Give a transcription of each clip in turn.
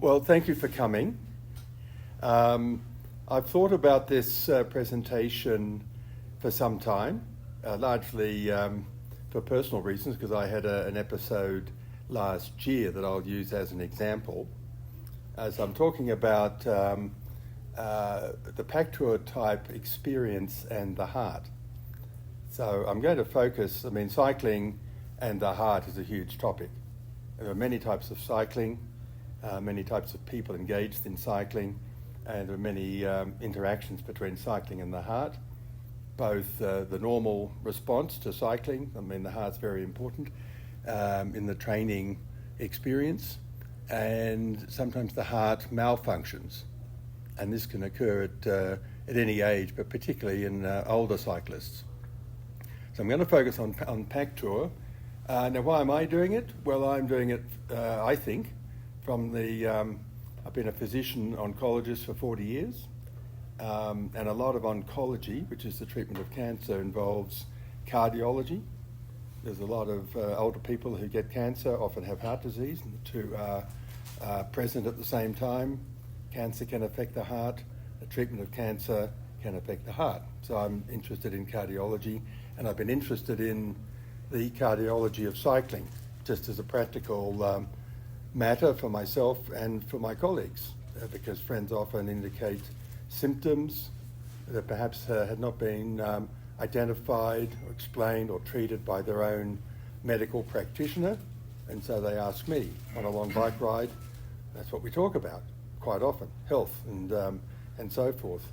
Well, thank you for coming. I've thought about this presentation for some time, largely for personal reasons, because I had an episode last year that I'll use as an example. As I'm talking about the PAC Tour type experience and the heart. So I'm going to focus, cycling and the heart is a huge topic. There are many types of cycling, many types of people engaged in cycling, and there are many interactions between cycling and the heart. Both the normal response to cycling, the heart's very important in the training experience, and sometimes the heart malfunctions. And this can occur at any age, but particularly in older cyclists. So I'm going to focus on PAC Tour. Now, why am I doing it? Well, I'm doing it, I think, from I've been a physician oncologist for 40 years, and a lot of oncology, which is the treatment of cancer, involves cardiology. There's a lot of older people who get cancer, often have heart disease, and the two are present at the same time. Cancer can affect the heart, the treatment of cancer can affect the heart. So I'm interested in cardiology, and I've been interested in the cardiology of cycling, just as a practical matter for myself and for my colleagues, because friends often indicate symptoms that perhaps had not been identified or explained or treated by their own medical practitioner, and so they ask me on a long bike ride. That's what we talk about quite often, health and so forth.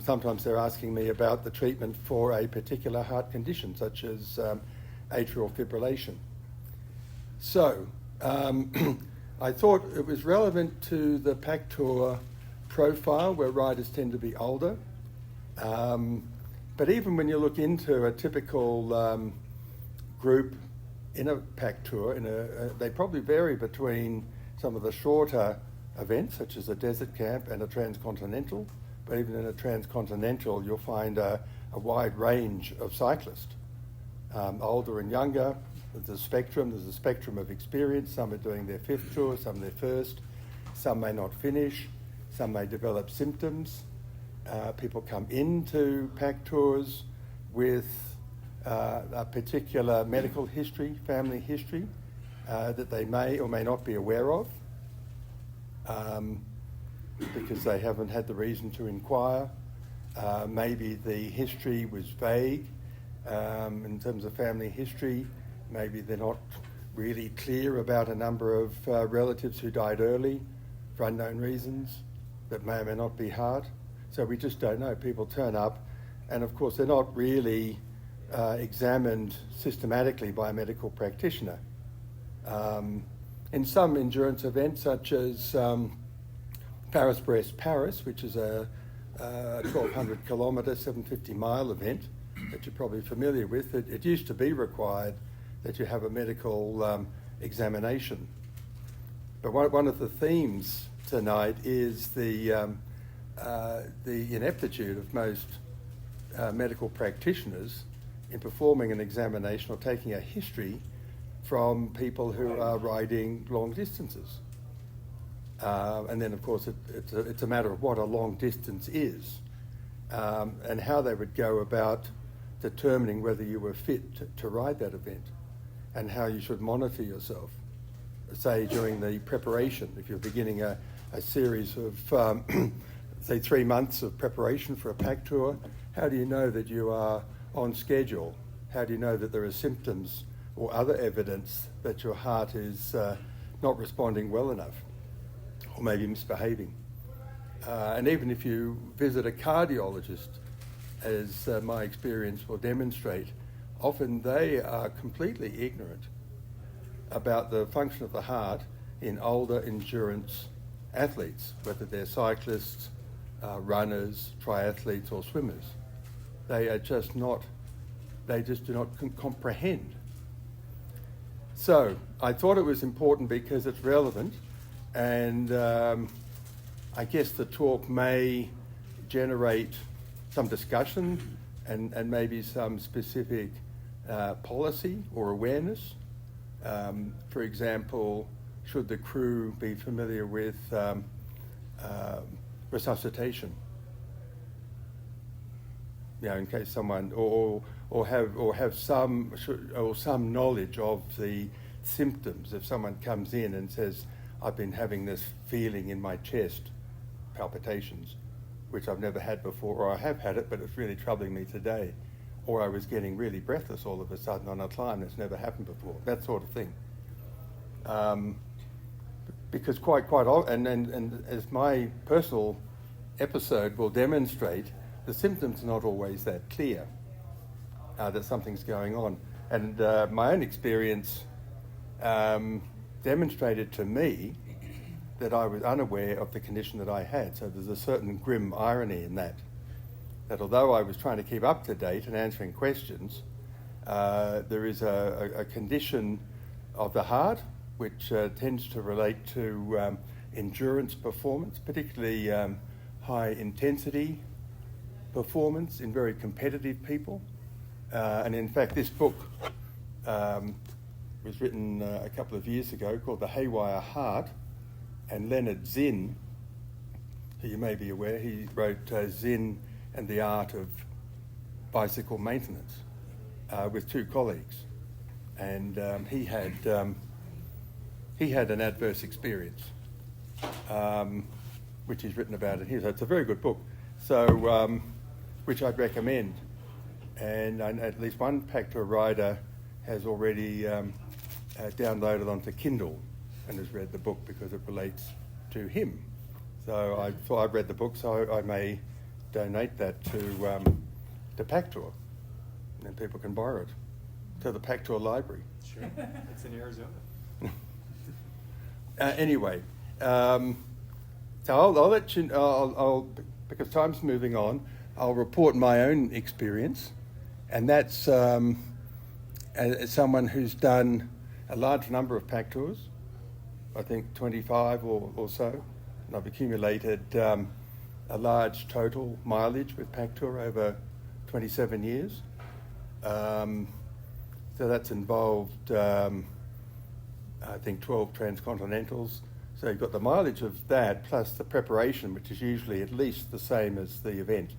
Sometimes they're asking me about the treatment for a particular heart condition, such as atrial fibrillation. So, I thought it was relevant to the PAC Tour profile, where riders tend to be older. But even when you look into a typical group in a PAC Tour, they probably vary between some of the shorter events, such as a desert camp and a transcontinental. But even in a transcontinental, you'll find a wide range of cyclists, older and younger. There's a spectrum of experience. Some are doing their fifth tour, some their first. Some may not finish. Some may develop symptoms. People come into PAC Tours with a particular medical history, family history, that they may or may not be aware of, because they haven't had the reason to inquire. Maybe the history was vague in terms of family history. Maybe they're not really clear about a number of relatives who died early for unknown reasons that may or may not be heart. So we just don't know. People turn up, and of course they're not really examined systematically by a medical practitioner. In some endurance events, such as Paris, which is a 1,200 kilometre, 750 mile event that you're probably familiar with, it used to be required that you have a medical examination. But one of the themes tonight is the ineptitude of most medical practitioners in performing an examination or taking a history from people who are riding long distances. And then, of course, it's a matter of what a long distance is, and how they would go about determining whether you were fit to ride that event, and how you should monitor yourself. Say during the preparation, if you're beginning a series of, say, 3 months of preparation for a PAC Tour, how do you know that you are on schedule? How do you know that there are symptoms or other evidence that your heart is not responding well enough, or maybe misbehaving? And even if you visit a cardiologist, as my experience will demonstrate, often they are completely ignorant about the function of the heart in older endurance athletes, whether they're cyclists, runners, triathletes or swimmers. They just do not comprehend. So I thought it was important because it's relevant, and I guess the talk may generate some discussion and maybe some specific policy or awareness. For example, should the crew be familiar with resuscitation? You know, in case someone or have some knowledge of the symptoms. If someone comes in and says, "I've been having this feeling in my chest, palpitations, which I've never had before, or I have had it, but it's really troubling me today," or "I was getting really breathless all of a sudden on a climb that's never happened before," that sort of thing. Because quite often, and as my personal episode will demonstrate, the symptoms are not always that clear that something's going on. And my own experience demonstrated to me that I was unaware of the condition that I had. So there's a certain grim irony in that although I was trying to keep up to date and answering questions, there is a condition of the heart which tends to relate to endurance performance, particularly high intensity performance in very competitive people. And in fact, this book was written a couple of years ago called The Haywire Heart, and Leonard Zinn, who you may be aware, he wrote Zinn and the Art of Bicycle Maintenance with two colleagues. And he had an adverse experience, which he's written about it here. So it's a very good book, so which I'd recommend. And at least one PAC Tour rider has already downloaded onto Kindle and has read the book because it relates to him. So I thought I've read the book, so I may donate that to PAC Tour, and then people can borrow it to the PAC Tour library. Sure, it's in Arizona. Anyway, so I'll let you. I'll because time's moving on. I'll report my own experience, and that's as someone who's done a large number of PAC Tours, I think 25 or so, and I've accumulated a large total mileage with PAC Tour over 27 years. So that's involved, I think, 12 transcontinentals. So you've got the mileage of that plus the preparation, which is usually at least the same as the event.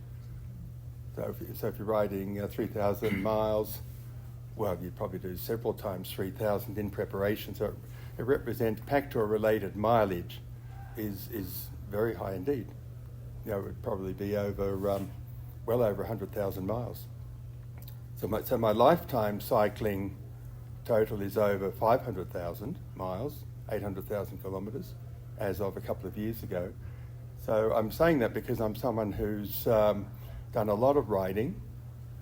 So if you're riding 3,000 miles, well, you'd probably do several times 3,000 in preparation. So it represents PAC Tour related mileage is very high indeed. You know, it would probably be over well over 100,000 miles. So my lifetime cycling total is over 500,000 miles, 800,000 kilometres, as of a couple of years ago. So I'm saying that because I'm someone who's done a lot of riding,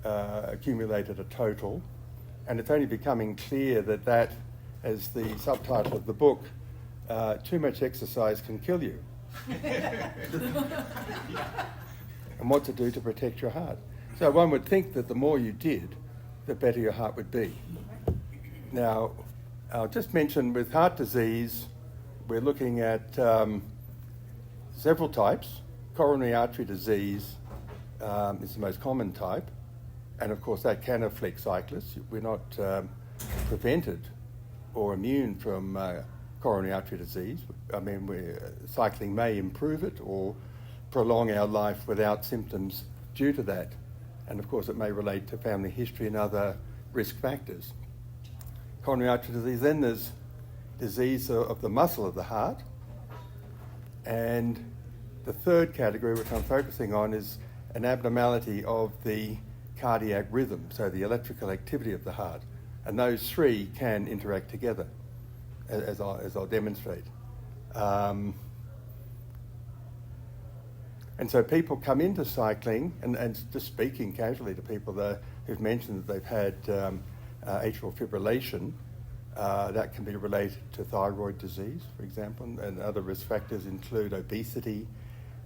accumulated a total, and it's only becoming clear that, as the subtitle of the book, too much exercise can kill you. And what to do to protect your heart. So one would think that the more you did, the better your heart would be. Now, I'll just mention with heart disease, we're looking at several types. Coronary artery disease is the most common type, and of course that can afflict cyclists. We're not prevented or immune from coronary artery disease. I mean, cycling may improve it or prolong our life without symptoms due to that. And of course it may relate to family history and other risk factors. Coronary artery disease, then there's disease of the muscle of the heart. And the third category, which I'm focusing on, is an abnormality of the cardiac rhythm, so the electrical activity of the heart. And those three can interact together, as I'll demonstrate. And so people come into cycling, and just speaking casually to people who've mentioned that they've had atrial fibrillation, that can be related to thyroid disease, for example, and other risk factors include obesity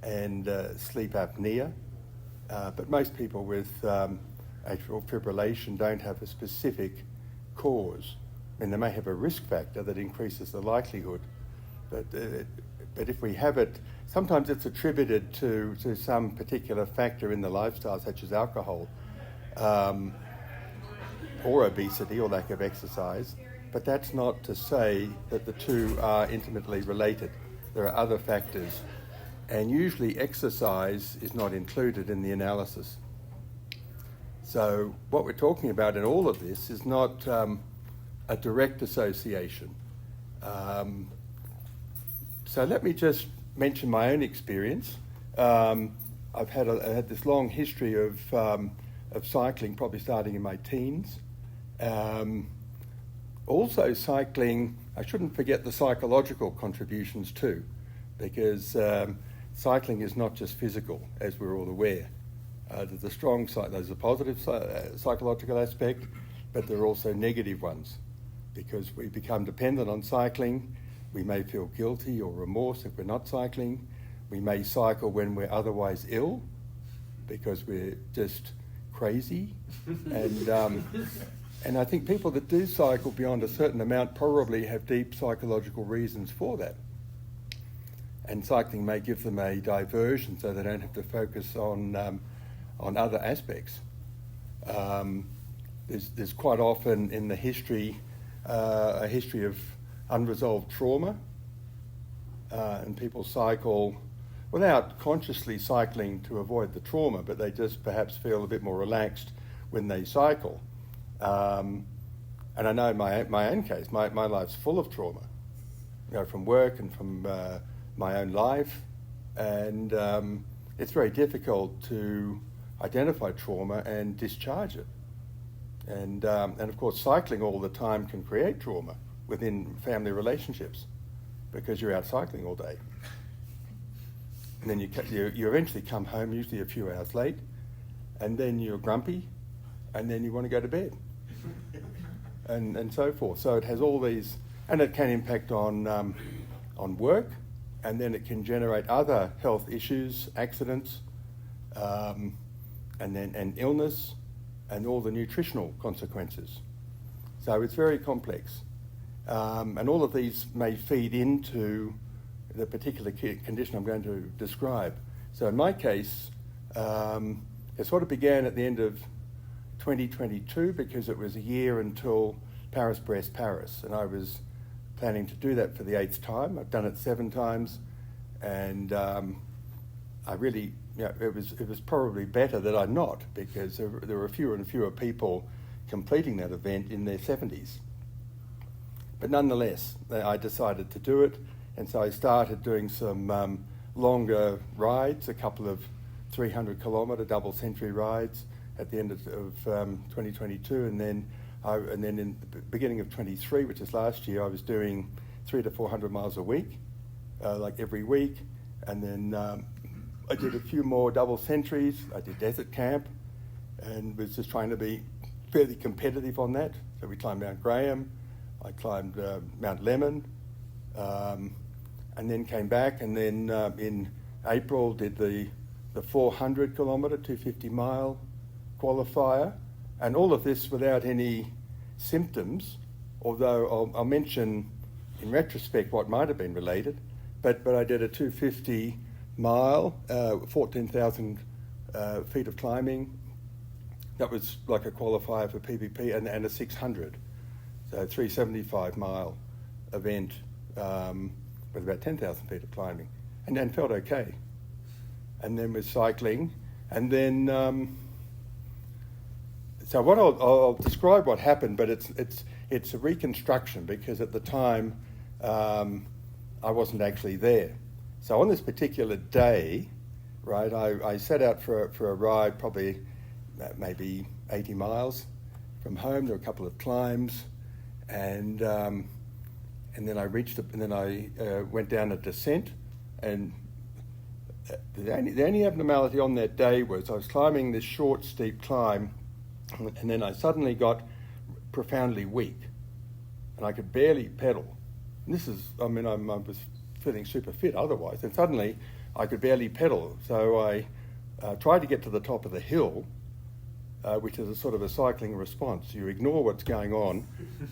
and sleep apnea. But most people with atrial fibrillation don't have a specific cause. I mean, they may have a risk factor that increases the likelihood, but if we have it, sometimes it's attributed to some particular factor in the lifestyle, such as alcohol, or obesity or lack of exercise. but that's not to say that the two are intimately related. There are other factors, and usually exercise is not included in the analysis. So what we're talking about in all of this is not a direct association. So let me just mention my own experience. I had this long history of cycling, probably starting in my teens. Also cycling, I shouldn't forget the psychological contributions too, because cycling is not just physical, as we're all aware. There's a positive psychological aspect, but there are also negative ones, because we become dependent on cycling. We may feel guilty or remorse if we're not cycling. We may cycle when we're otherwise ill, because we're just crazy. And I think people that do cycle beyond a certain amount probably have deep psychological reasons for that. And cycling may give them a diversion so they don't have to focus on other aspects. There's quite often in the history a history of unresolved trauma, and people cycle without consciously cycling to avoid the trauma, but they just perhaps feel a bit more relaxed when they cycle. And I know in my own case, my life's full of trauma, from work and from my own life, and it's very difficult to identify trauma and discharge it. And of course, cycling all the time can create trauma within family relationships, because you're out cycling all day. And then you eventually come home, usually a few hours late, and then you're grumpy, and then you want to go to bed, and so forth. So it has all these, and it can impact on work, and then it can generate other health issues, accidents, and illness, and all the nutritional consequences. So it's very complex. And all of these may feed into the particular condition I'm going to describe. So in my case, it sort of began at the end of 2022, because it was a year until Paris, and I was planning to do that for the 8th time. I've done it 7 times, and I really, it was probably better that I not, because there were fewer and fewer people completing that event in their 70s. But nonetheless, I decided to do it, and so I started doing some longer rides, a couple of 300-kilometre double-century rides at the end of 2022, and then in the beginning of 23, which is last year, I was doing 300 to 400 miles a week, like every week, and then I did a few more double centuries. I did desert camp, and was just trying to be fairly competitive on that. So we climbed Mount Graham, I climbed Mount Lemmon, and then came back, and then in April did the 400-kilometre, 250-mile qualifier, and all of this without any symptoms, although I'll mention in retrospect what might have been related, but I did a 250-mile, 14,000 feet of climbing. That was like a qualifier for PVP, and a 600, so 375-mile event with about 10,000 feet of climbing, and then felt okay. And then with cycling, and then so what I'll describe what happened, but it's a reconstruction, because at the time I wasn't actually there. So on this particular day, right, I set out for a ride, probably maybe 80 miles from home. There were a couple of climbs, and then I reached and then I went down a descent, and the only abnormality on that day was I was climbing this short, steep climb, and then I suddenly got profoundly weak, and I could barely pedal. And this is, I was feeling super fit otherwise, and suddenly I could barely pedal. So I tried to get to the top of the hill, which is a sort of a cycling response. You ignore what's going on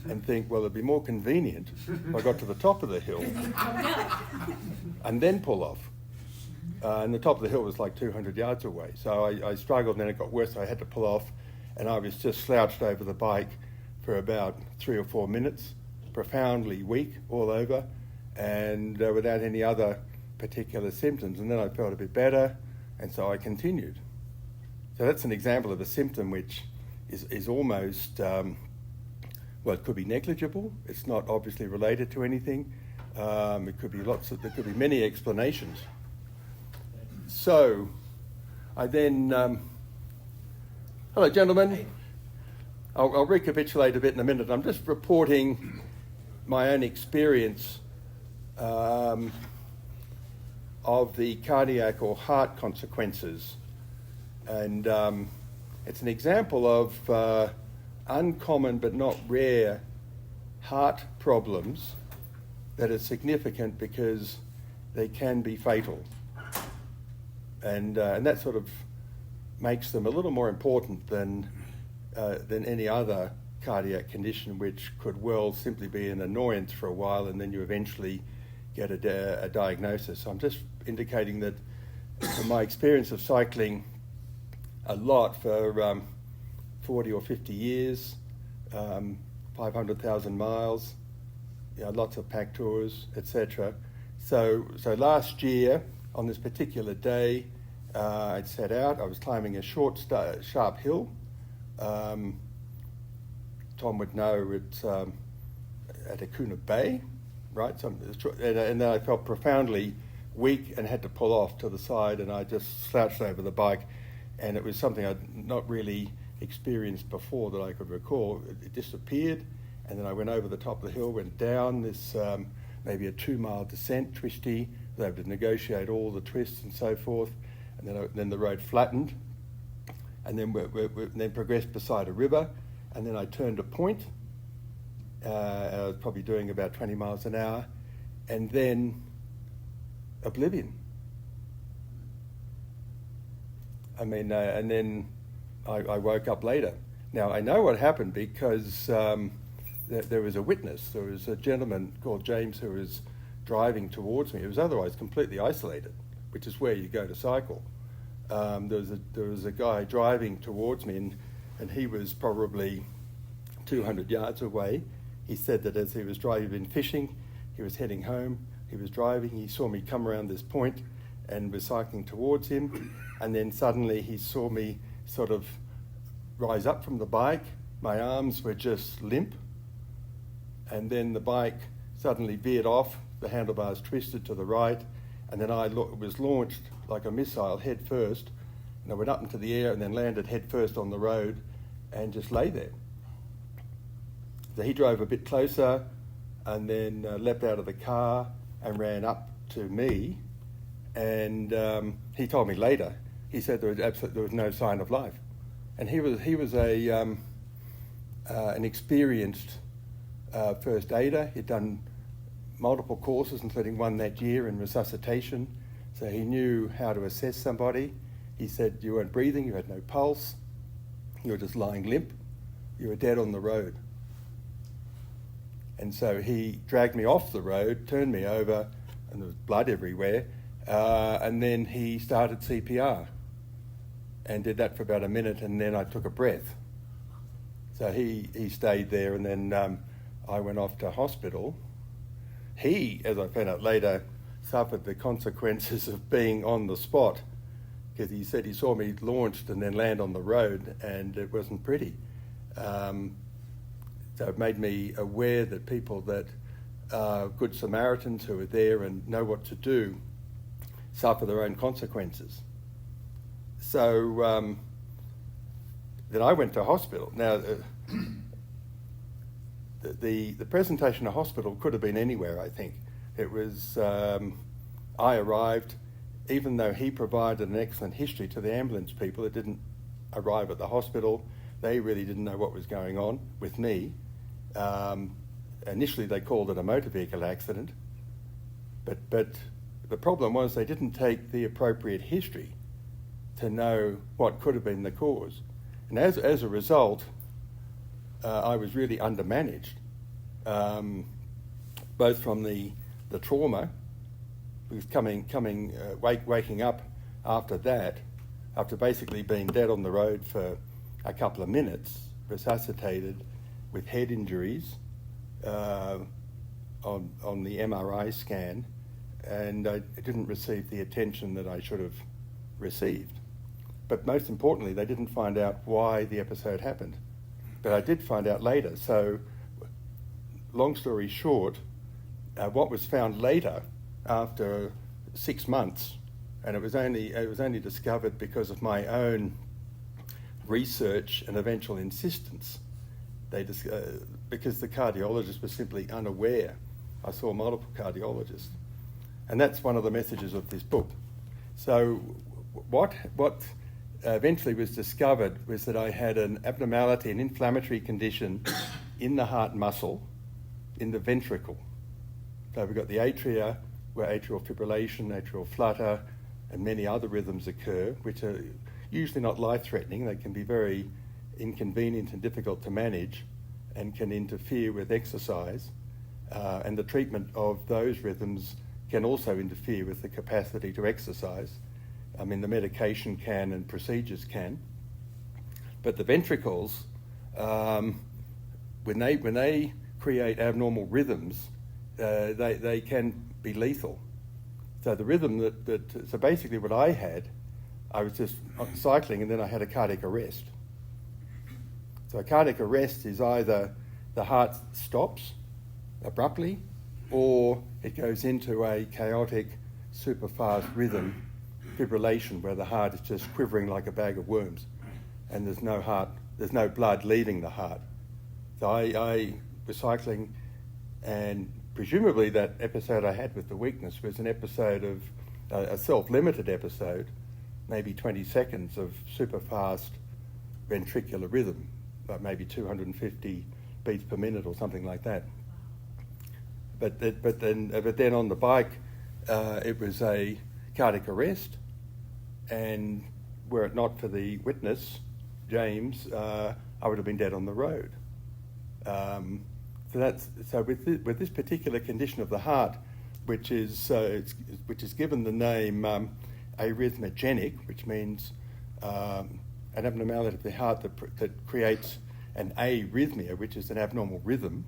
and think, well, it'd be more convenient if I got to the top of the hill and then pull off. And the top of the hill was like 200 yards away. So I struggled, and then it got worse, so I had to pull off, and I was just slouched over the bike for about 3 or 4 minutes profoundly weak all over, and without any other particular symptoms. And then I felt a bit better, and so I continued. So that's an example of a symptom which is almost, it could be negligible. It's not obviously related to anything. It could be there could be many explanations. So I then, hello gentlemen. I'll recapitulate a bit in a minute. I'm just reporting my own experience of the cardiac or heart consequences. And it's an example of uncommon but not rare heart problems that are significant because they can be fatal. And that sort of makes them a little more important than any other cardiac condition, which could well simply be an annoyance for a while and then you eventually get a diagnosis. So I'm just indicating that from my experience of cycling a lot for 40 or 50 years, 500,000 miles, lots of PAC tours, etc. So last year, on this particular day, I'd set out. I was climbing a short, sharp hill. Tom would know it's at Akuna Bay, right? And then I felt profoundly weak and had to pull off to the side, and I just slouched over the bike, and it was something I'd not really experienced before that I could recall. It disappeared, and then I went over the top of the hill, went down this maybe a 2-mile descent, twisty. I was able to negotiate all the twists and so forth, and then the road flattened, and then we progressed beside a river, and then I turned a point. I was probably doing about 20 miles an hour, and then oblivion. And then I woke up later. Now, I know what happened because there was a witness. There was a gentleman called James who was driving towards me. It was otherwise completely isolated, which is where you go to cycle. There was a guy driving towards me, and he was probably 200 yards away. He said that as he was driving, he'd been fishing, he was heading home, he was driving, he saw me come around this point and was cycling towards him, and then suddenly he saw me sort of rise up from the bike. My arms were just limp, and then the bike suddenly veered off, the handlebars twisted to the right, and then I was launched like a missile head first, and I went up into the air and then landed head first on the road and just lay there. So he drove a bit closer and then leapt out of the car and ran up to me, and he told me later, he said there was no sign of life. And he was an experienced first aider. He'd done multiple courses, including one that year in resuscitation, so he knew how to assess somebody. He said you weren't breathing, you had no pulse, you were just lying limp, you were dead on the road. And so he dragged me off the road, turned me over, and there was blood everywhere, and then he started CPR and did that for about a minute, and then I took a breath. So he stayed there, and then I went off to hospital. He, as I found out later, suffered the consequences of being on the spot, because he said he saw me launched and then land on the road, and it wasn't pretty. So it made me aware that people that are good Samaritans who are there and know what to do suffer their own consequences. So then I went to hospital. Now, the presentation at hospital could have been anywhere, I think. It was, I arrived, even though he provided an excellent history to the ambulance people, it didn't arrive at the hospital. They really didn't know what was going on with me. Initially they called it a motor vehicle accident, but the problem was they didn't take the appropriate history to know what could have been the cause. And as a result, I was really undermanaged, both from the trauma, because waking up after that, after basically being dead on the road for a couple of minutes, resuscitated with head injuries, on the MRI scan, and I didn't receive the attention that I should have received. But most importantly, they didn't find out why the episode happened. But I did find out later. So, long story short, what was found later, after 6 months, and it was only discovered because of my own research and eventual insistence. Because the cardiologist was simply unaware. I saw multiple cardiologists. And that's one of the messages of this book. So what eventually was discovered was that I had an abnormality, an inflammatory condition in the heart muscle, in the ventricle. So we've got the atria, where atrial fibrillation, atrial flutter, and many other rhythms occur, which are usually not life-threatening. They can be very inconvenient and difficult to manage and can interfere with exercise. And the treatment of those rhythms can also interfere with the capacity to exercise. I mean, the medication can and procedures can. But the ventricles, when they create abnormal rhythms, they can be lethal. So the rhythm so basically what I had, I was just cycling and then I had a cardiac arrest. So a cardiac arrest is either the heart stops abruptly or it goes into a chaotic, super fast rhythm, fibrillation, where the heart is just quivering like a bag of worms and there's no blood leaving the heart. So I was cycling, and presumably that episode I had with the weakness was an episode of a self-limited episode, maybe 20 seconds of super fast ventricular rhythm, like maybe 250 beats per minute or something like that. But then on the bike, it was a cardiac arrest, and were it not for the witness, James, I would have been dead on the road. So with this particular condition of the heart, which is given the name arrhythmogenic, which means an abnormality of the heart that creates an arrhythmia, which is an abnormal rhythm.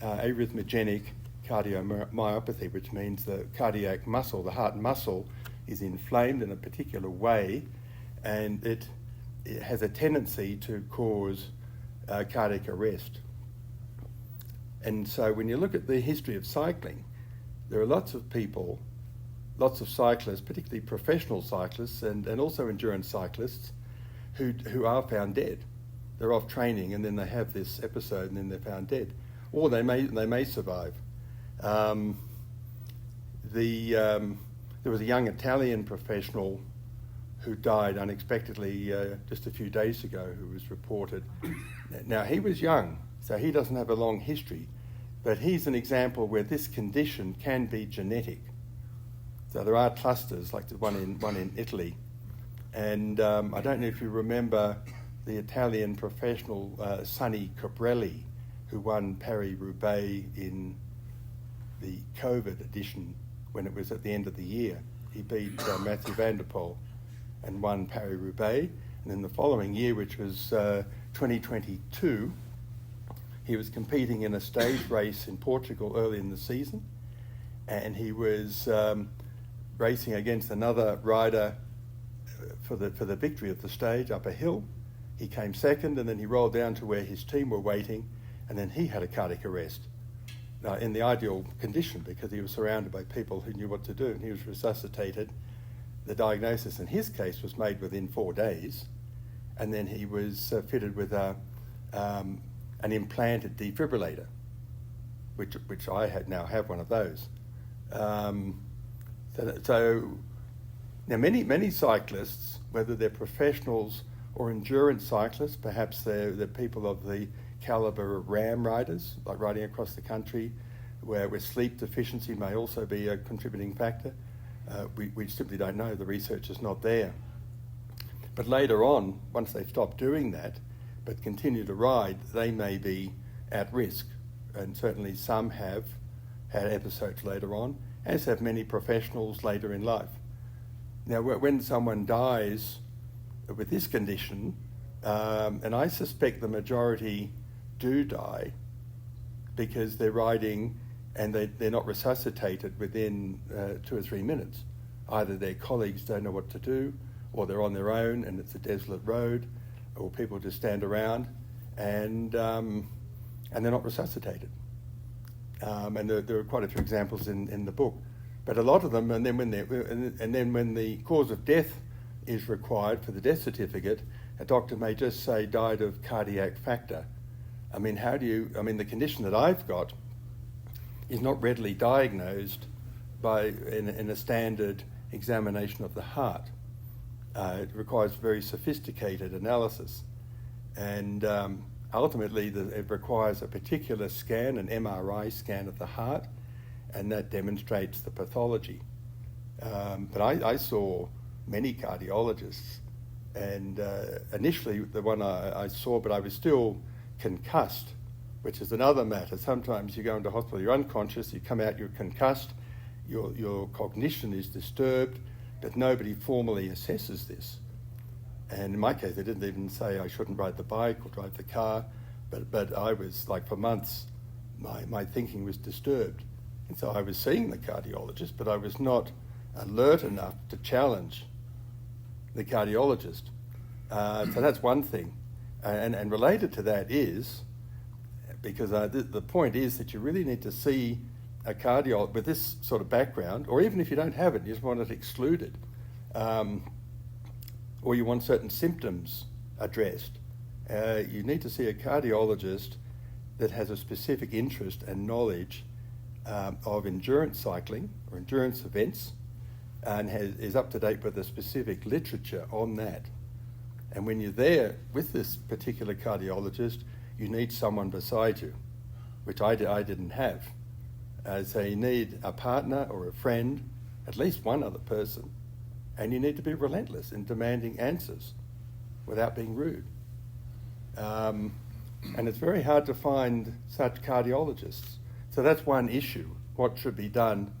Arrhythmogenic cardiomyopathy, which means the cardiac muscle, the heart muscle, is inflamed in a particular way, and it has a tendency to cause cardiac arrest. And so when you look at the history of cycling, there are lots of people, lots of cyclists, particularly professional cyclists and also endurance cyclists, who are found dead. They're off training and then they have this episode and then they're found dead. Or they may survive. There was a young Italian professional who died unexpectedly just a few days ago, who was reported. Now, he was young, so he doesn't have a long history, but he's an example where this condition can be genetic. So there are clusters, like the one in Italy. And I don't know if you remember the Italian professional Sonny Cobrelli, who won Paris-Roubaix in the COVID edition when it was at the end of the year. He beat Mathieu van der Poel and won Paris-Roubaix. And then the following year, which was 2022, he was competing in a stage race in Portugal early in the season. And he was racing against another rider for the victory of the stage up a hill. He came second, and then he rolled down to where his team were waiting, and then he had a cardiac arrest. Now, in the ideal condition, because he was surrounded by people who knew what to do, and he was resuscitated. The diagnosis in his case was made within 4 days, and then he was fitted with an implanted defibrillator, which I now have one of those. So now many cyclists, whether they're professionals or endurance cyclists, perhaps they're people of the caliber of RAM riders, like riding across the country, where sleep deficiency may also be a contributing factor. We simply don't know. The research is not there. But later on, once they stop doing that, but continue to ride, they may be at risk. And certainly some have had episodes later on, as have many professionals later in life. Now, when someone dies with this condition, and I suspect the majority do die because they're riding and they're not resuscitated within 2 or 3 minutes. Either their colleagues don't know what to do, or they're on their own and it's a desolate road, or people just stand around and they're not resuscitated. And there are quite a few examples in the book, but a lot of them. And then when the cause of death is required for the death certificate, a doctor may just say died of cardiac factor. I mean, the condition that I've got is not readily diagnosed in a standard examination of the heart. It requires very sophisticated analysis, and ultimately it requires a particular scan, an MRI scan of the heart, and that demonstrates the pathology. But I saw many cardiologists, and initially the one I saw, but I was still concussed, which is another matter. Sometimes you go into hospital, you're unconscious, you come out, you're concussed, your cognition is disturbed, but nobody formally assesses this. And in my case, they didn't even say I shouldn't ride the bike or drive the car, but I was, like, for months, my thinking was disturbed. And so I was seeing the cardiologist, but I was not alert enough to challenge the cardiologist. So that's one thing. And related to that is, because the point is that you really need to see a cardiologist with this sort of background, or even if you don't have it, you just want it excluded, or you want certain symptoms addressed. You need to see a cardiologist that has a specific interest and knowledge of endurance cycling or endurance events, and is up to date with the specific literature on that. And when you're there with this particular cardiologist, you need someone beside you, which I didn't have. So you need a partner or a friend, at least one other person, and you need to be relentless in demanding answers without being rude. And it's very hard to find such cardiologists. So that's one issue. What should be done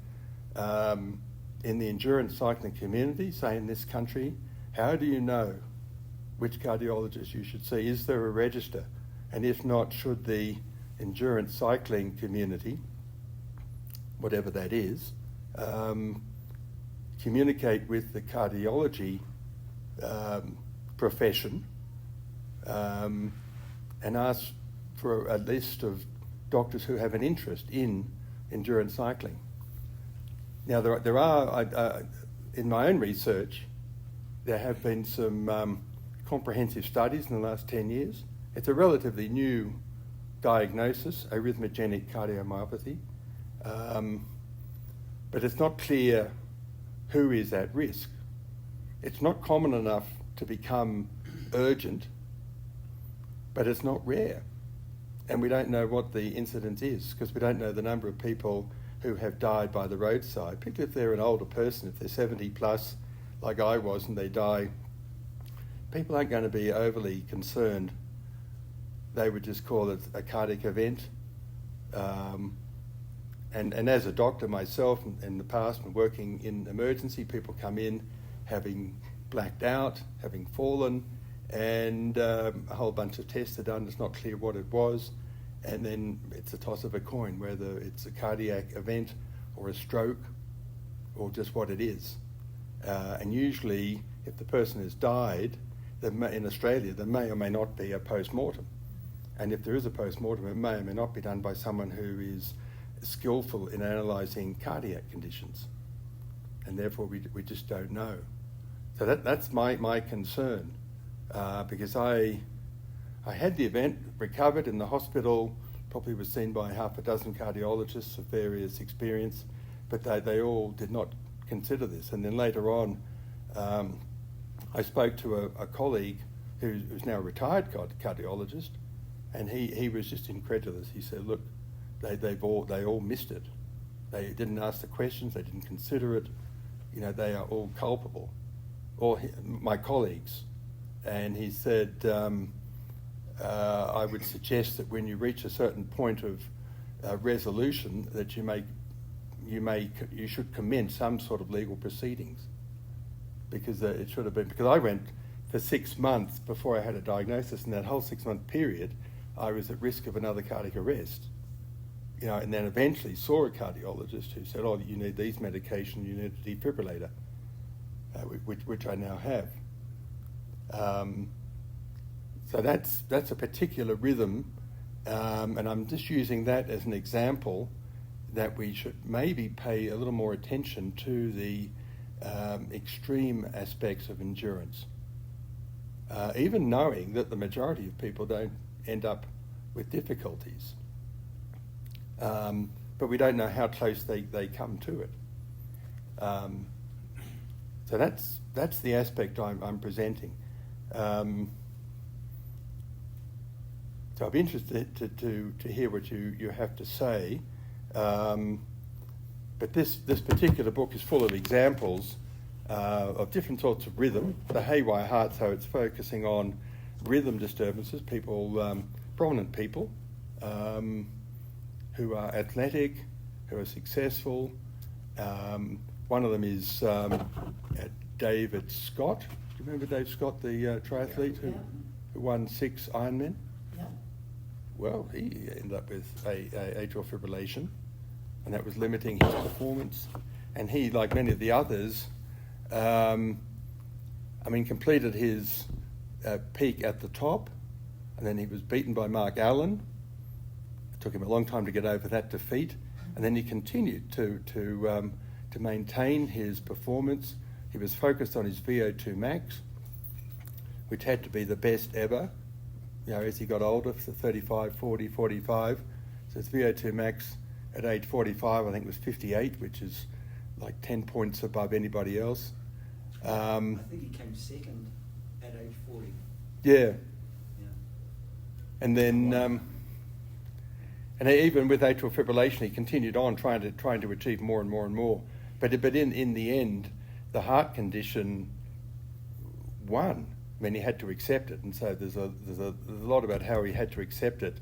in the endurance cycling community, say in this country? How do you know which cardiologist you should see? Is there a register? And if not, should the endurance cycling community, whatever that is, communicate with the cardiology profession and ask for a list of doctors who have an interest in endurance cycling? Now, there are in my own research, there have been some comprehensive studies in the last 10 years. It's a relatively new diagnosis, arrhythmogenic cardiomyopathy, but it's not clear who is at risk. It's not common enough to become urgent, but it's not rare. And we don't know what the incidence is, because we don't know the number of people who have died by the roadside, particularly if they're an older person, if they're 70 plus, like I was, and they die. People aren't going to be overly concerned. They would just call it a cardiac event. And as a doctor myself, in the past, when working in emergency, people come in having blacked out, having fallen, and a whole bunch of tests are done. It's not clear what it was, and then it's a toss of a coin whether it's a cardiac event or a stroke or just what it is. And usually, if the person has died, in Australia, there may or may not be a post-mortem. And if there is a post-mortem, it may or may not be done by someone who is skillful in analysing cardiac conditions. And therefore, we just don't know. So that's my concern, because I had the event, recovered in the hospital, probably was seen by half a dozen cardiologists of various experience, but they all did not consider this. And then later on, I spoke to a colleague who's now a retired cardiologist, and he was just incredulous. He said, look, they all missed it. They didn't ask the questions, they didn't consider it. You know, they are all culpable, all my colleagues. And he said, I would suggest that when you reach a certain point of resolution, that you should commence some sort of legal proceedings, because it should have been. Because I went for 6 months before I had a diagnosis, and that whole 6 month period, I was at risk of another cardiac arrest. and then eventually saw a cardiologist who said, "Oh, you need these medications. You need a defibrillator," which I now have. So that's a particular rhythm, and I'm just using that as an example that we should maybe pay a little more attention to the extreme aspects of endurance. Even knowing that the majority of people don't end up with difficulties. But we don't know how close they come to it. So that's the aspect I'm presenting. So I'd be interested to hear what you have to say. But this particular book is full of examples of different sorts of rhythm. The Haywire Heart, so it's focusing on rhythm disturbances, people, prominent people, who are athletic, who are successful. One of them is David Scott. Do you remember Dave Scott, the triathlete who won 6 Ironmen? Yeah. Well, he ended up with atrial fibrillation, and that was limiting his performance. And he, like many of the others, completed his peak at the top, and then he was beaten by Mark Allen. It took him a long time to get over that defeat, and then he continued to maintain his performance. He was focused on his VO2 max, which had to be the best ever, as he got older, so 35, 40, 45. So his VO2 max at age 45, I think, was 58, which is like 10 points above anybody else. I think he came second at age 40. Yeah. And then, and even with atrial fibrillation, he continued on trying to achieve more and more and more. But in the end, the heart condition won. I mean, he had to accept it, and so there's a lot about how he had to accept it.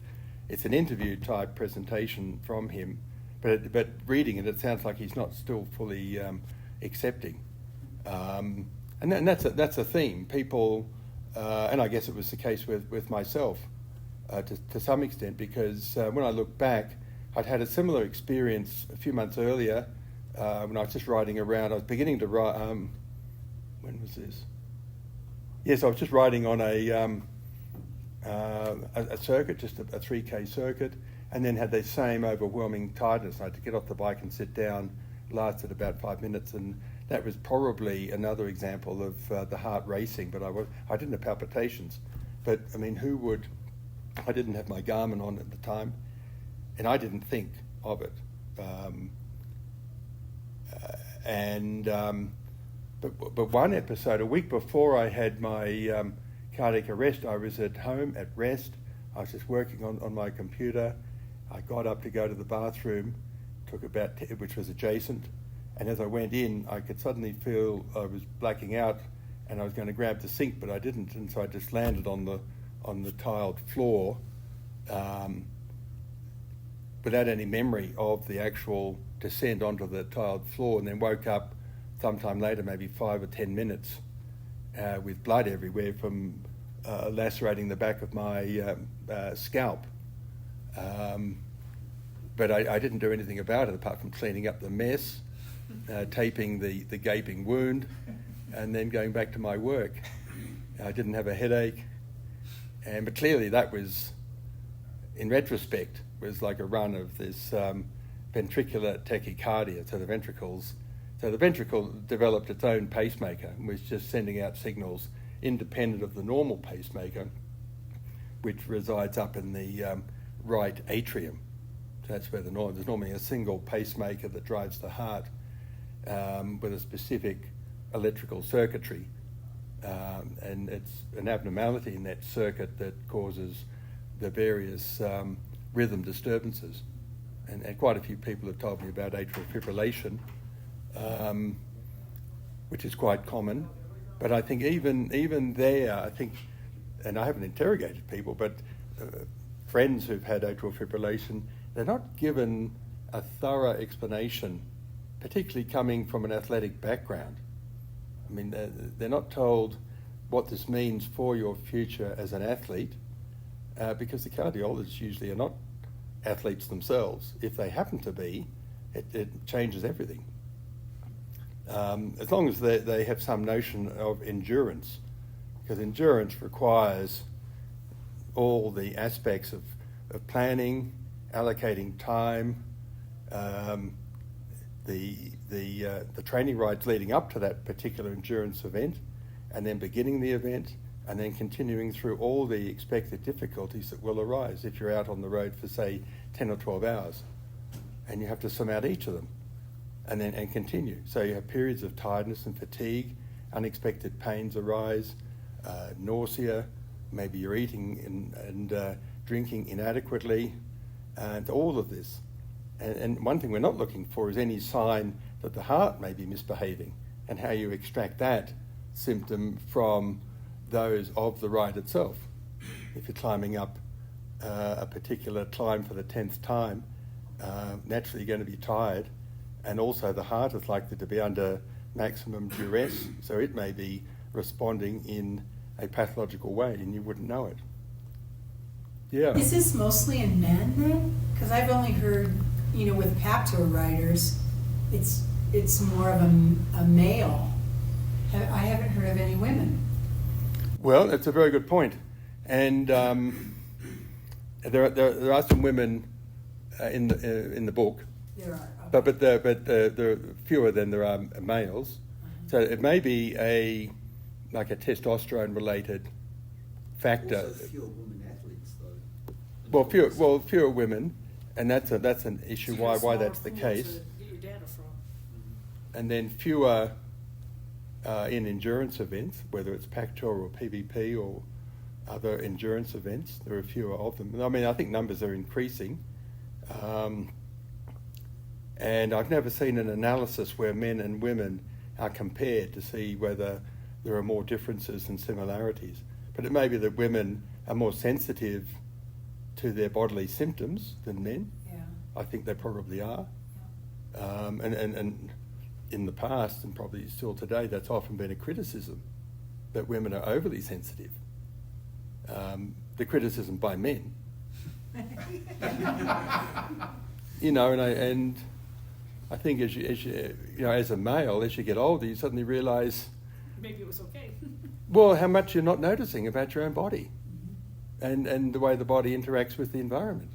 It's an interview type presentation from him, but reading it, it sounds like he's not still fully accepting. And that's a theme. People, and I guess it was the case with myself to some extent, because when I look back, I'd had a similar experience a few months earlier when I was just riding around. I was beginning to ride. When was this? Yes, I was just riding on a circuit, just a 3K circuit, and then had the same overwhelming tiredness. I had to get off the bike and sit down. Lasted about 5 minutes, and that was probably another example of the heart racing. But I didn't have palpitations. But I mean, who would? I didn't have my Garmin on at the time, and I didn't think of it. But one episode, a week before I had my cardiac arrest, I was at home at rest. I was just working on my computer. I got up to go to the bathroom, which was adjacent, and as I went in, I could suddenly feel I was blacking out, and I was going to grab the sink, but I didn't, and so I just landed on the tiled floor without any memory of the actual descent onto the tiled floor, and then woke up sometime later, maybe 5 or 10 minutes, with blood everywhere from lacerating the back of my scalp. But I didn't do anything about it apart from cleaning up the mess, taping the gaping wound, and then going back to my work. I didn't have a headache, but clearly that was, in retrospect, was like a run of this ventricular tachycardia. So the ventricle developed its own pacemaker and was just sending out signals independent of the normal pacemaker, which resides up in the right atrium. So that's where there's normally a single pacemaker that drives the heart with a specific electrical circuitry. And it's an abnormality in that circuit that causes the various rhythm disturbances. And quite a few people have told me about atrial fibrillation, which is quite common. But I think even there, and I haven't interrogated people, but friends who've had atrial fibrillation, they're not given a thorough explanation, particularly coming from an athletic background. I mean, they're not told what this means for your future as an athlete, because the cardiologists usually are not athletes themselves. If they happen to be, it changes everything. As long as they have some notion of endurance, because endurance requires all the aspects of planning, allocating time, the training rides leading up to that particular endurance event, and then beginning the event, and then continuing through all the expected difficulties that will arise if you're out on the road for, say, 10 or 12 hours, and you have to surmount each of them, and continue. So you have periods of tiredness and fatigue, unexpected pains arise, nausea, maybe you're eating and drinking inadequately, and all of this. And one thing we're not looking for is any sign that the heart may be misbehaving, and how you extract that symptom from those of the ride itself. If you're climbing up a particular climb for the 10th time, naturally you're going to be tired, and also the heart is likely to be under maximum duress, so it may be responding in a pathological way and you wouldn't know it. Yeah. Is this mostly in men then? Because I've only heard, with PAC Tour riders, it's more of a male. I haven't heard of any women. Well, that's a very good point. And there are some women in the book. There are. Okay. But there are fewer than there are males. So it may be a testosterone related factor. Also fewer women athletes though. Fewer women, and that's an issue. Why that's the case. Get your data from. And then fewer in endurance events, whether it's PAC Tour or PVP or other endurance events. There are fewer of them. I mean, I think numbers are increasing. And I've never seen an analysis where men and women are compared to see whether there are more differences than similarities. But it may be that women are more sensitive to their bodily symptoms than men. Yeah. I think they probably are. Yeah. And in the past, and probably still today, that's often been a criticism, that women are overly sensitive. The criticism by men. And I think as you as a male, as you get older, you suddenly realise Maybe it was okay. well, how much you're not noticing about your own body, and the way the body interacts with the environment,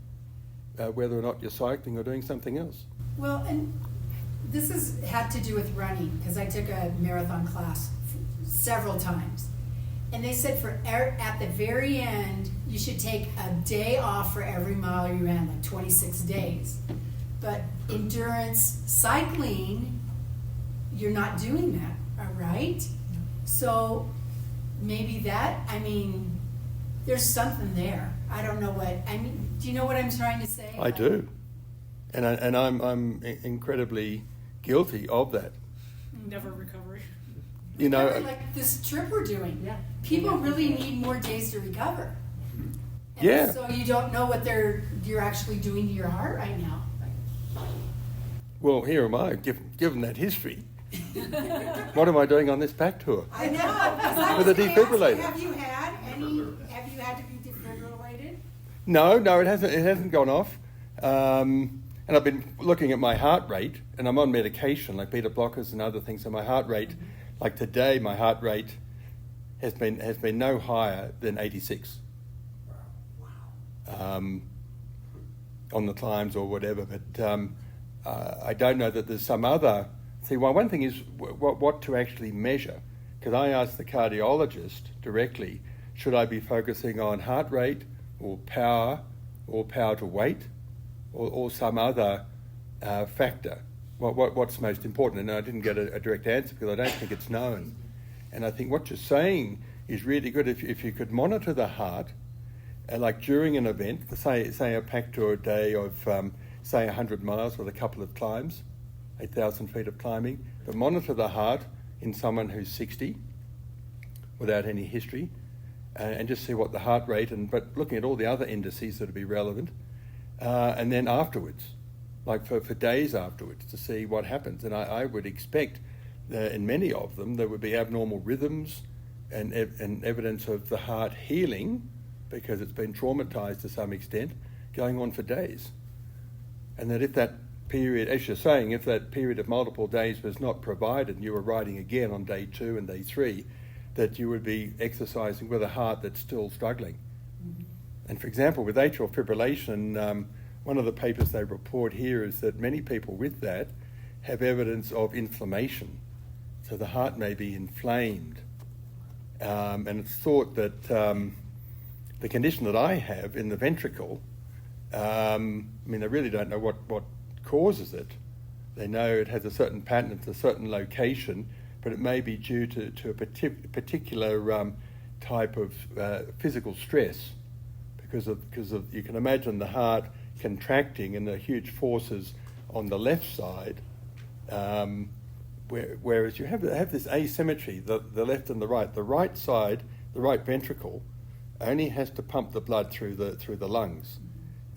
whether or not you're cycling or doing something else. Well, and this had to do with running, because I took a marathon class several times. And they said at the very end, you should take a day off for every mile you ran, like 26 days. But endurance cycling, you're not doing that, all right? So maybe there's something there. I don't know do you know what I'm trying to say? I do. And I'm incredibly guilty of that. Never recovery. Like this trip we're doing. Yeah. People really need more days to recover. And Yeah. So you don't know what you're actually doing to your heart right now. Well, here am I, given that history. What am I doing on this PAC tour? I know. 'Cause I With was a gonna ask you, defibrillator. Have you had to be defibrillated? No, it hasn't gone off. And I've been looking at my heart rate, and I'm on medication like beta blockers and other things. So my heart rate, like today, my heart rate has been no higher than 86. Wow. On the climbs or whatever. But I don't know that there's some other. See, one thing is what to actually measure. Because I asked the cardiologist directly, should I be focusing on heart rate or power to weight or some other factor? What's most important? And I didn't get a direct answer because I don't think it's known. And I think what you're saying is really good if you could monitor the heart, like during an event, say a PAC Tour day of, say 100 miles with a couple of climbs, 8,000 feet of climbing, but monitor the heart in someone who's 60 without any history, and just see what the heart rate, but looking at all the other indices that would be relevant, and then afterwards, like for days afterwards, to see what happens. And I would expect that in many of them there would be abnormal rhythms and evidence of the heart healing because it's been traumatized to some extent, going on for days. and that if that period, as you're saying, if that period of multiple days was not provided and you were riding again on day 2 and day 3, that you would be exercising with a heart that's still struggling. Mm-hmm. And for example, with atrial fibrillation, one of the papers they report here is that many people with that have evidence of inflammation. So the heart may be inflamed. And it's thought that the condition that I have in the ventricle, I mean, they really don't know what causes it. They know it has a certain pattern, it's a certain location, but it may be due to a particular type of physical stress because of you can imagine the heart contracting and the huge forces on the left side, whereas you have this asymmetry, the left and the right. The right side, the right ventricle, only has to pump the blood through the lungs,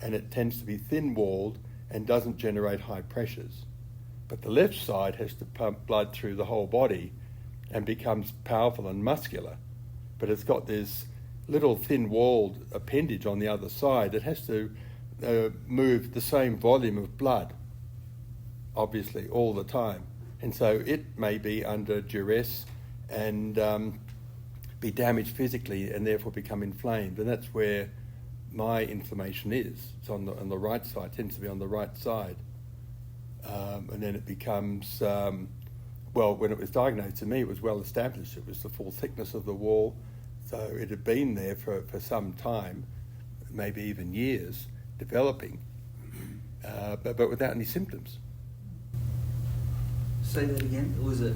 and it tends to be thin-walled and doesn't generate high pressures. But the left side has to pump blood through the whole body and becomes powerful and muscular. But it's got this little thin-walled appendage on the other side that has to move the same volume of blood, obviously, all the time. And so it may be under duress and be damaged physically and therefore become inflamed. And that's where my inflammation is. It's on the right side, tends to be on the right side. And then it becomes, well, when it was diagnosed to me, it was well established. It was the full thickness of the wall. So it had been there for some time, maybe even years, developing, but without any symptoms. Say that again. Was it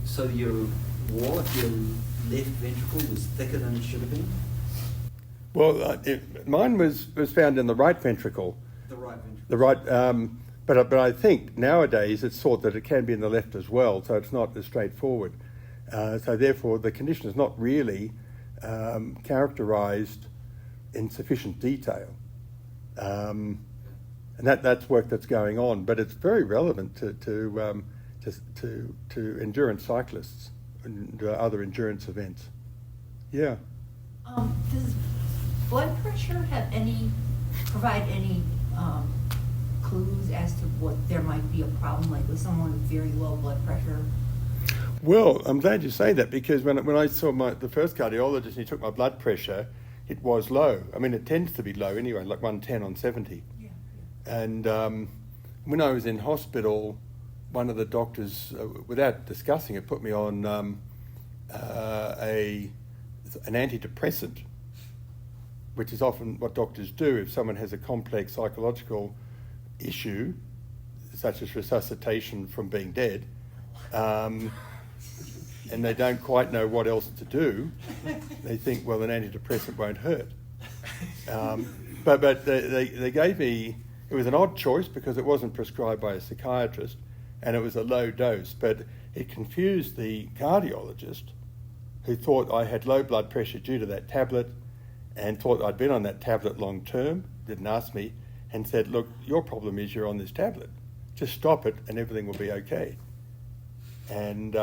so your wall of your left ventricle was thicker than it should have been? Well, mine was found in the right ventricle. The right ventricle. The right, but I think nowadays it's thought that it can be in the left as well, so it's not as straightforward. So therefore, the condition is not really characterised in sufficient detail, and that's work that's going on. But it's very relevant to endurance cyclists and other endurance events. Yeah. Does blood pressure provide any clues as to what there might be a problem, like with someone with very low blood pressure? Well, I'm glad you say that, because when I saw the first cardiologist and he took my blood pressure, it was low. I mean, it tends to be low anyway, like 110 on 70. Yeah. And when I was in hospital, one of the doctors, without discussing it, put me on an antidepressant, which is often what doctors do if someone has a complex psychological issue, such as resuscitation from being dead, and they don't quite know what else to do. They think, well, an antidepressant won't hurt. But they gave me, it was an odd choice because it wasn't prescribed by a psychiatrist and it was a low dose, but it confused the cardiologist who thought I had low blood pressure due to that tablet and thought I'd been on that tablet long term, didn't ask me, and said, look, your problem is you're on this tablet. Just stop it and everything will be okay. And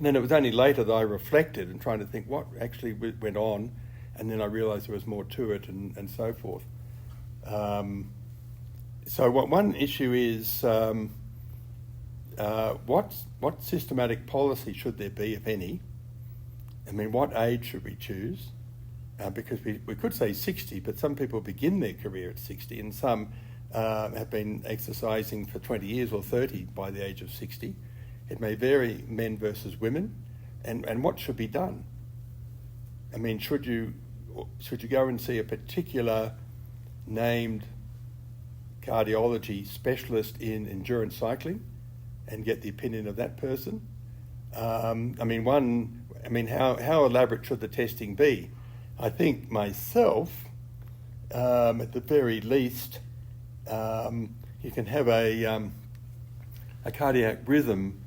then it was only later that I reflected and trying to think what actually went on, and then I realised there was more to it and so forth. So one issue is what systematic policy should there be, if any? I mean, what age should we choose? Because we could say 60, but some people begin their career at 60 and some have been exercising for 20 years or 30 by the age of 60. It may vary men versus women, and what should be done? I mean, should you go and see a particular named cardiology specialist in endurance cycling and get the opinion of that person? How elaborate should the testing be? I think myself, at the very least, you can have a cardiac rhythm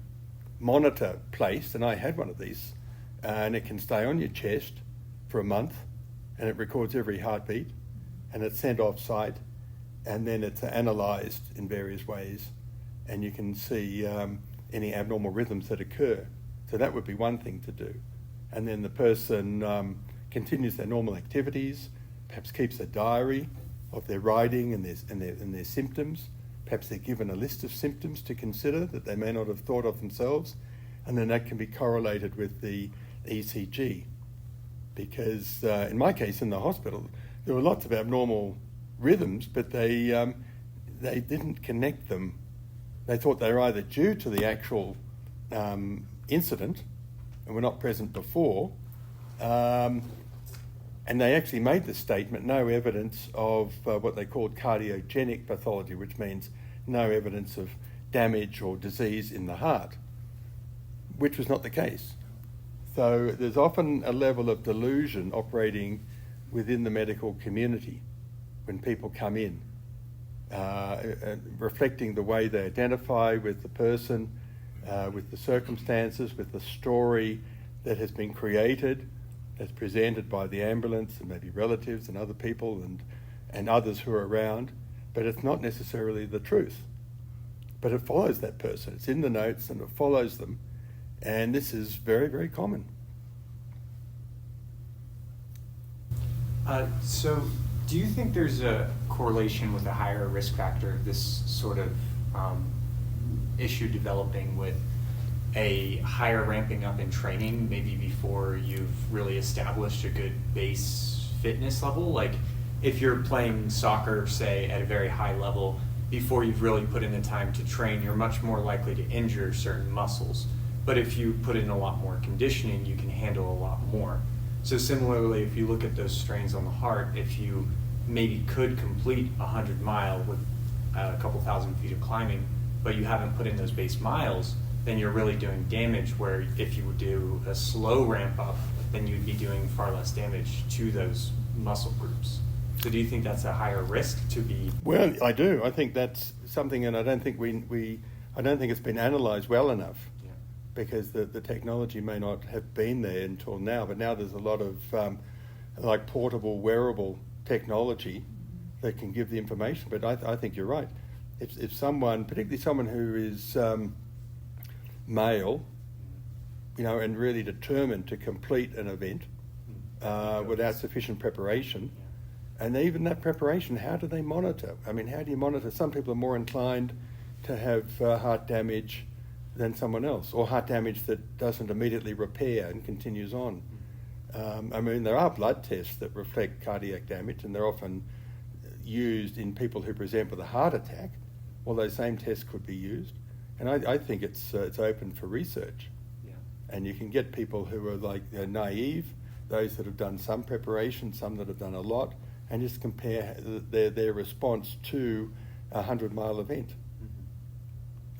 monitor placed, and I had one of these, and it can stay on your chest for a month, and it records every heartbeat, and it's sent off-site, and then it's analysed in various ways, and you can see any abnormal rhythms that occur. So that would be one thing to do. And then the person continues their normal activities, perhaps keeps a diary, of their riding and their symptoms. Perhaps they're given a list of symptoms to consider that they may not have thought of themselves, and then that can be correlated with the ECG. Because in my case, in the hospital, there were lots of abnormal rhythms, but they didn't connect them. They thought they were either due to the actual incident and were not present before, and they actually made the statement, no evidence of what they called cardiogenic pathology, which means no evidence of damage or disease in the heart, which was not the case. So there's often a level of delusion operating within the medical community when people come in, reflecting the way they identify with the person, with the circumstances, with the story that has been created, as presented by the ambulance and maybe relatives and other people and others who are around, but it's not necessarily the truth. But it follows that person. It's in the notes and it follows them. And this is very, very common. So do you think there's a correlation with a higher risk factor, this sort of issue developing with a higher ramping up in training, maybe before you've really established a good base fitness level? Like if you're playing soccer, say, at a very high level, before you've really put in the time to train, you're much more likely to injure certain muscles. But if you put in a lot more conditioning, you can handle a lot more. So similarly, if you look at those strains on the heart, if you maybe could complete 100 mile with a couple thousand feet of climbing, but you haven't put in those base miles, then you're really doing damage, where if you would do a slow ramp up, then you'd be doing far less damage to those muscle groups. So do you think that's a higher risk to be? Well, I do. I think that's something, and I don't think I don't think it's been analysed well enough. Yeah. Because the technology may not have been there until now, but now there's a lot of like portable, wearable technology that can give the information. But I think you're right. If someone, particularly someone who is male, and really determined to complete an event without sufficient preparation, and even that preparation, how do they monitor? I mean, how do you monitor? Some people are more inclined to have heart damage than someone else, or heart damage that doesn't immediately repair and continues on. I mean, there are blood tests that reflect cardiac damage, and they're often used in people who present with a heart attack. Well, those same tests could be used, and I think it's open for research. Yeah. And you can get people who are like naive, those that have done some preparation, some that have done a lot, and just compare their response to a 100-mile event.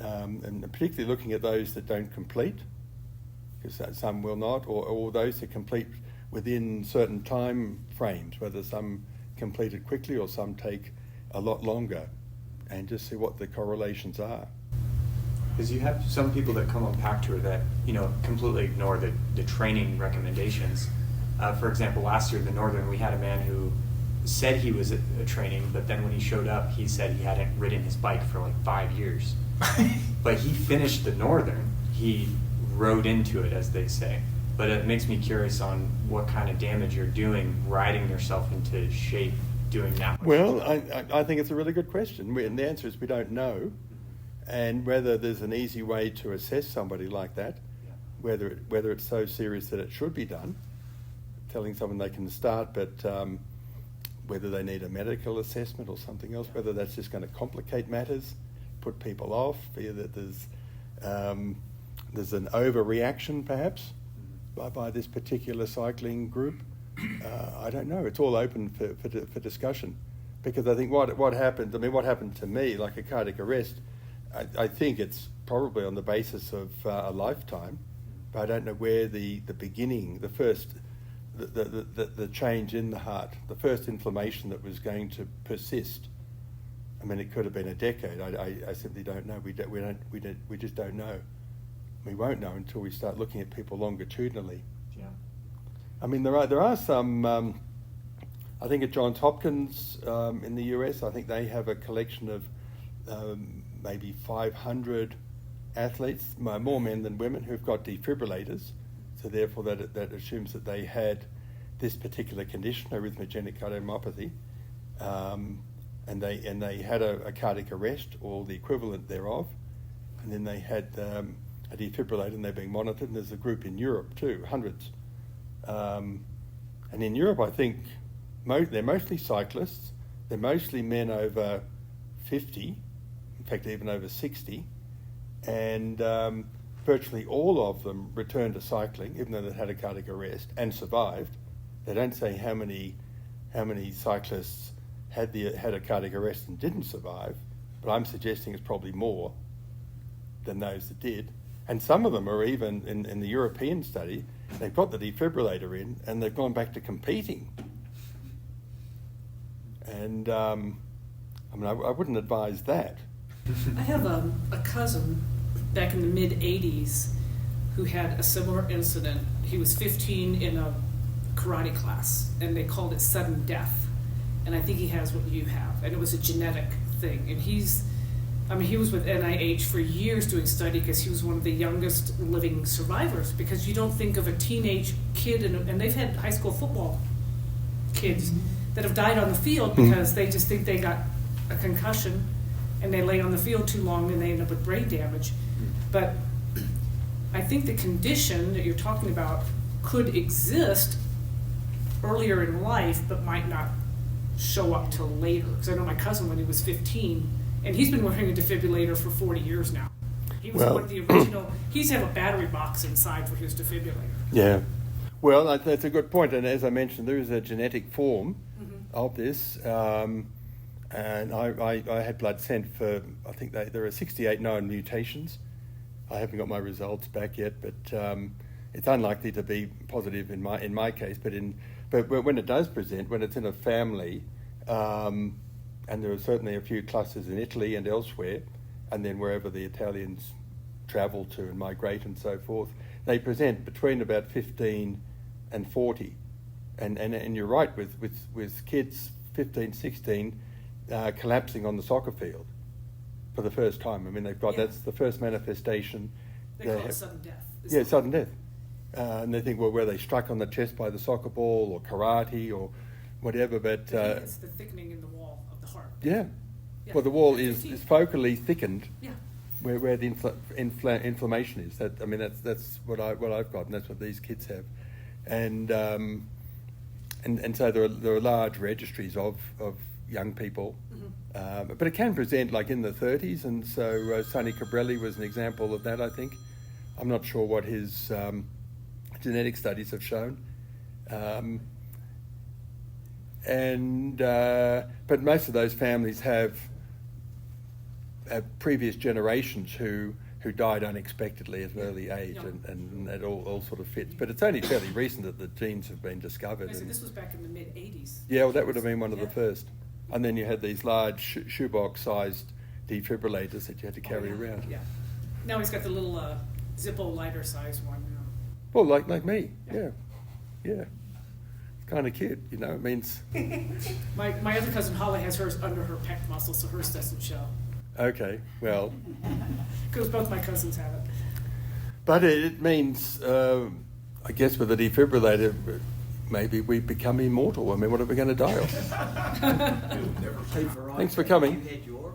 And particularly looking at those that don't complete, because some will not, or those that complete within certain time frames, whether some completed quickly or some take a lot longer, and just see what the correlations are. Because you have some people that come on PAC Tour that completely ignore the training recommendations. For example, last year at the Northern, we had a man who said he was at a training, but then when he showed up, he said he hadn't ridden his bike for like 5 years. But he finished the Northern. He rode into it, as they say. But it makes me curious on what kind of damage you're doing, riding yourself into shape, doing that much. Well, I think it's a really good question, and the answer is we don't know. And whether there's an easy way to assess somebody like that, whether it's so serious that it should be done, telling someone they can start, but whether they need a medical assessment or something else, whether that's just going to complicate matters, put people off, fear that there's an overreaction perhaps by this particular cycling group. I don't know. It's all open for discussion, because I think what happened to me, like a cardiac arrest, I think it's probably on the basis of a lifetime, but I don't know where the beginning, the first, the change in the heart, the first inflammation that was going to persist. I mean, it could have been a decade. I simply don't know. We just don't know. We won't know until we start looking at people longitudinally. Yeah. I mean, there are some. I think at Johns Hopkins in the US, I think they have a collection of maybe 500 athletes, more men than women, who've got defibrillators. So therefore, that assumes that they had this particular condition, arrhythmogenic cardiomyopathy, and they had a cardiac arrest or the equivalent thereof, and then they had a defibrillator and they're being monitored. And there's a group in Europe too, hundreds. And in Europe, I think they're mostly cyclists. They're mostly men over 50, in fact, even over 60, and virtually all of them returned to cycling, even though they'd had a cardiac arrest and survived. They don't say how many cyclists had a cardiac arrest and didn't survive, but I'm suggesting it's probably more than those that did. And some of them are even, in the European study, they've got the defibrillator in and they've gone back to competing. And I wouldn't advise that. I have a cousin back in the mid-'80s who had a similar incident. He was 15 in a karate class, and they called it sudden death. And I think he has what you have, and it was a genetic thing. And he was with NIH for years doing study because he was one of the youngest living survivors, because you don't think of a teenage kid, and they've had high school football kids that have died on the field because they just think they got a concussion and they lay on the field too long and they end up with brain damage. But I think the condition that you're talking about could exist earlier in life but might not show up till later. Because I know my cousin, when he was 15, and he's been wearing a defibrillator for 40 years now. He was one of the original, he used to have a battery box inside for his defibrillator. Yeah. Well, that's a good point. And as I mentioned, there is a genetic form of this. And I had blood sent for, I think there are 68 known mutations. I haven't got my results back yet, but it's unlikely to be positive in my case. But when it does present, when it's in a family, and there are certainly a few clusters in Italy and elsewhere, and then wherever the Italians travel to and migrate and so forth, they present between about 15 and 40. And you're right, with kids 15, 16, collapsing on the soccer field for the first time. I mean, that's the first manifestation. They call it sudden death. Yeah, sudden death. And they think, well, were they struck on the chest by the soccer ball or karate or whatever? But it's the thickening in the wall of the heart. Yeah. Well, the wall is focally thickened. Yeah. Where the inflammation is. That's what I've got, and that's what these kids have. And so there are large registries of young people, but it can present like in the 30s, and so Sonny Cabrelli was an example of that, I think. I'm not sure what his genetic studies have shown, but most of those families have previous generations who died unexpectedly at an early age, and that all sort of fits. But it's only fairly recent that the genes have been discovered. This was back in the mid-'80s. Yeah, well, that would have been one of the first. And then you had these large shoebox-sized defibrillators that you had to carry around. Yeah. Now he's got the little Zippo lighter-sized one. Well, like me. Yeah. It's kind of cute, It means. My other cousin Holly has hers under her pec muscle, so hers doesn't show. Okay, well. Because both my cousins have it. But it means, I guess, with a defibrillator, maybe we become immortal. I mean, what are we going to die of? Thanks for coming. You had your